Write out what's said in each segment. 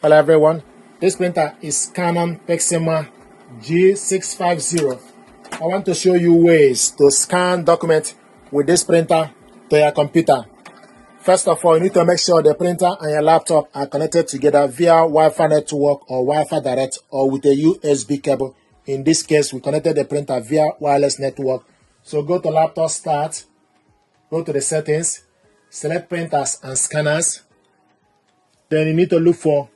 Hello everyone, this printer is Canon Pixma G650. I want to show you ways to scan documents with this printer to your computer. First of all, you need to make sure the printer and your laptop are connected together via Wi-Fi network or Wi-Fi direct or with a USB cable. In this case, we connected the printer via wireless network. So go to laptop start, go to the settings, select printers and scanners. Then you need to look for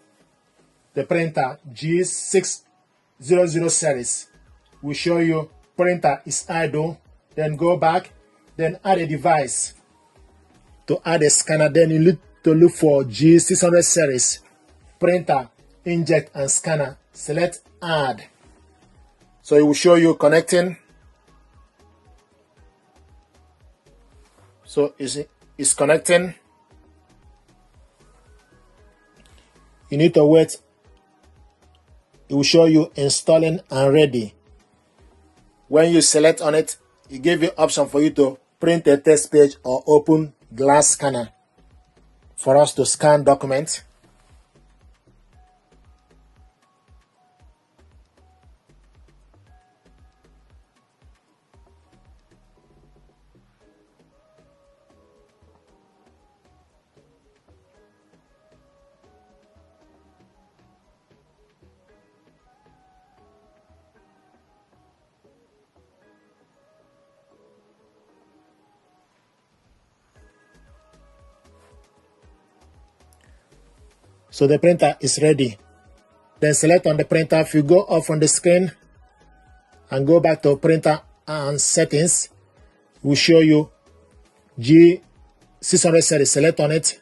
the printer G600 series. We show you printer is idle. Then go back, then add a device. To add a scanner, then you need to look for G600 series. Printer, inject and scanner. Select add. So it will show you connecting. So it's connecting. You need to wait. It will show you installing and ready. When you select on it, it gives you option for you to print a test page or open glass scanner for us to scan documents. So the printer is ready. Then select on the printer. If you go off on the screen and go back to printer and settings, we'll show you G600 series. Select on it.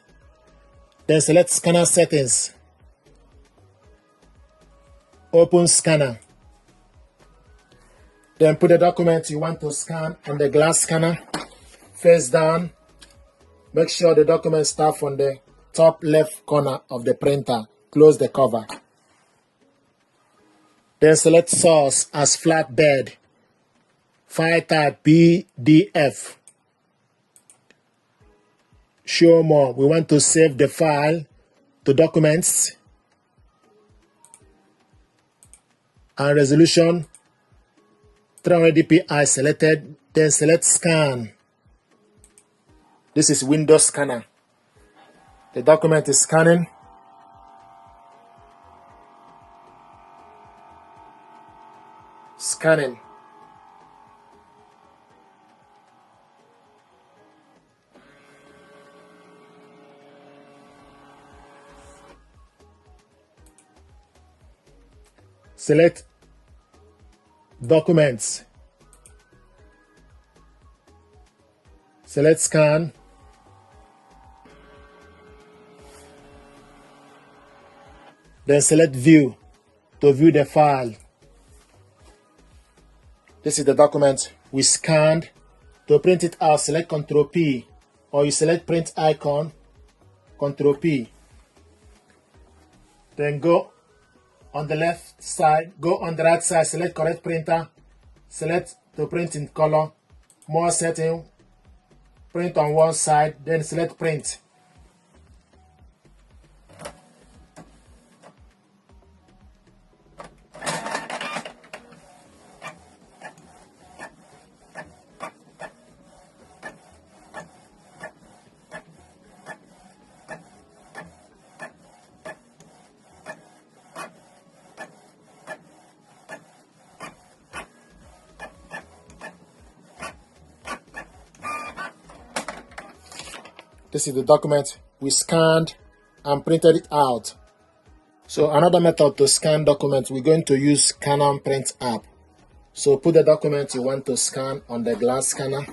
Then select scanner settings. Open scanner. Then put the document you want to scan on the glass scanner. Face down. Make sure the document starts from the top left corner of the printer. Close the cover. Then select source as flatbed. File type PDF. Show more. We want to save the file to documents. And resolution 300 dpi selected. Then select scan. This is Windows scanner. The document is scanning. Scanning. Select documents. Select scan. Then select view to view the file. This is the document we scanned. To print it out, select Ctrl P, or you select print icon, Ctrl P. Then go on the left side, go on the right side, select correct printer, select to print in color, more setting, print on one side, then select print. This is the document we scanned and printed it out. So another method to scan documents, we're going to use Canon Print app. So put the document you want to scan on the glass scanner.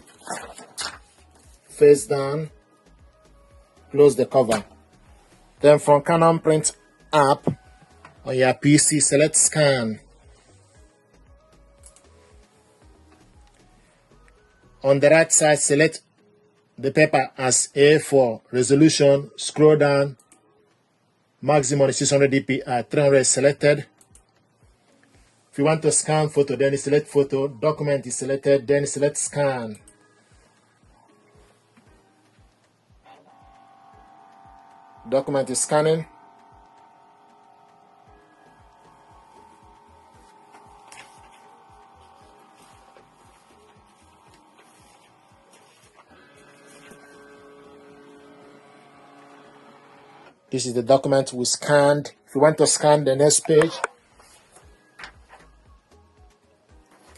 Face down. Close the cover. Then from Canon Print app on your PC, select scan. On the right side, select the paper as A4, resolution, scroll down, maximum is 600 dpi, 300 is selected. If you want to scan photo, then you select photo, document is selected, then you select scan. Document is scanning. This is the document we scanned. If you want to scan the next page,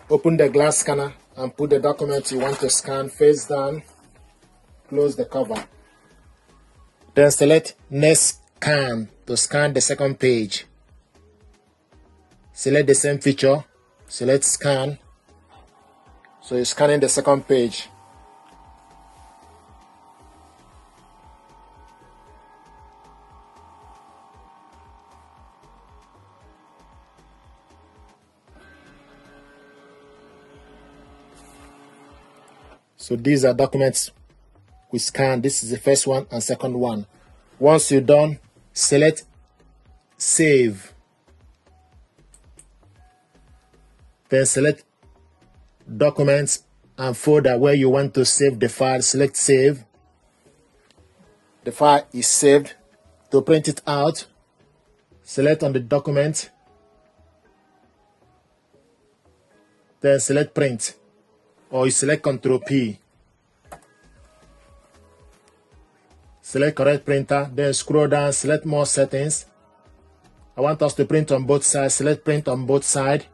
open the glass scanner and put the document you want to scan face down. Close the cover. Then select Next Scan to scan the second page. Select the same feature. Select Scan. So you're scanning the second page. So these are documents we scan. This is the first one and second one. Once you're done, select Save. Then select Documents and Folder where you want to save the file. Select Save. The file is saved. To print it out, select on the document. Then select Print. Or you select Ctrl P. Select correct printer, then scroll down, select more settings. I want us to print on both sides. Select Print on both sides,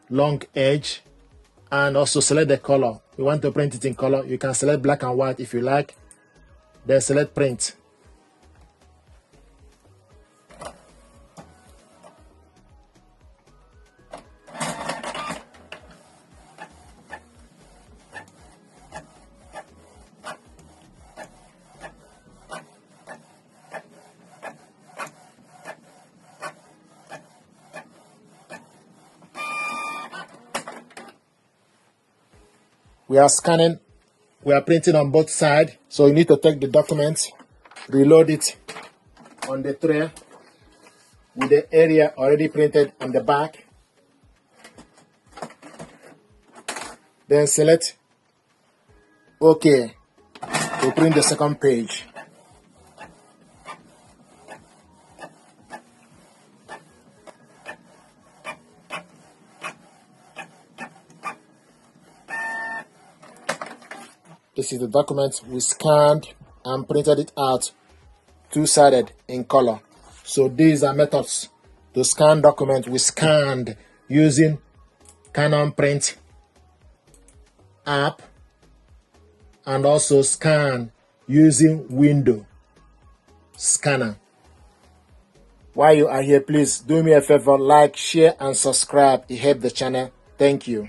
long edge, and also select the color. You want to print it in color, you can select black and white if you like. Then select Print. We are scanning, we are printing on both sides, so you need to take the document, reload it on the tray with the area already printed on the back. Then select OK to print the second page. This is the document we scanned and printed it out two-sided in color. So these are methods to scan document we scanned using Canon Print app, and also scan using window scanner. While you are here, please do me a favor, like, share and subscribe. It helps the channel. Thank you.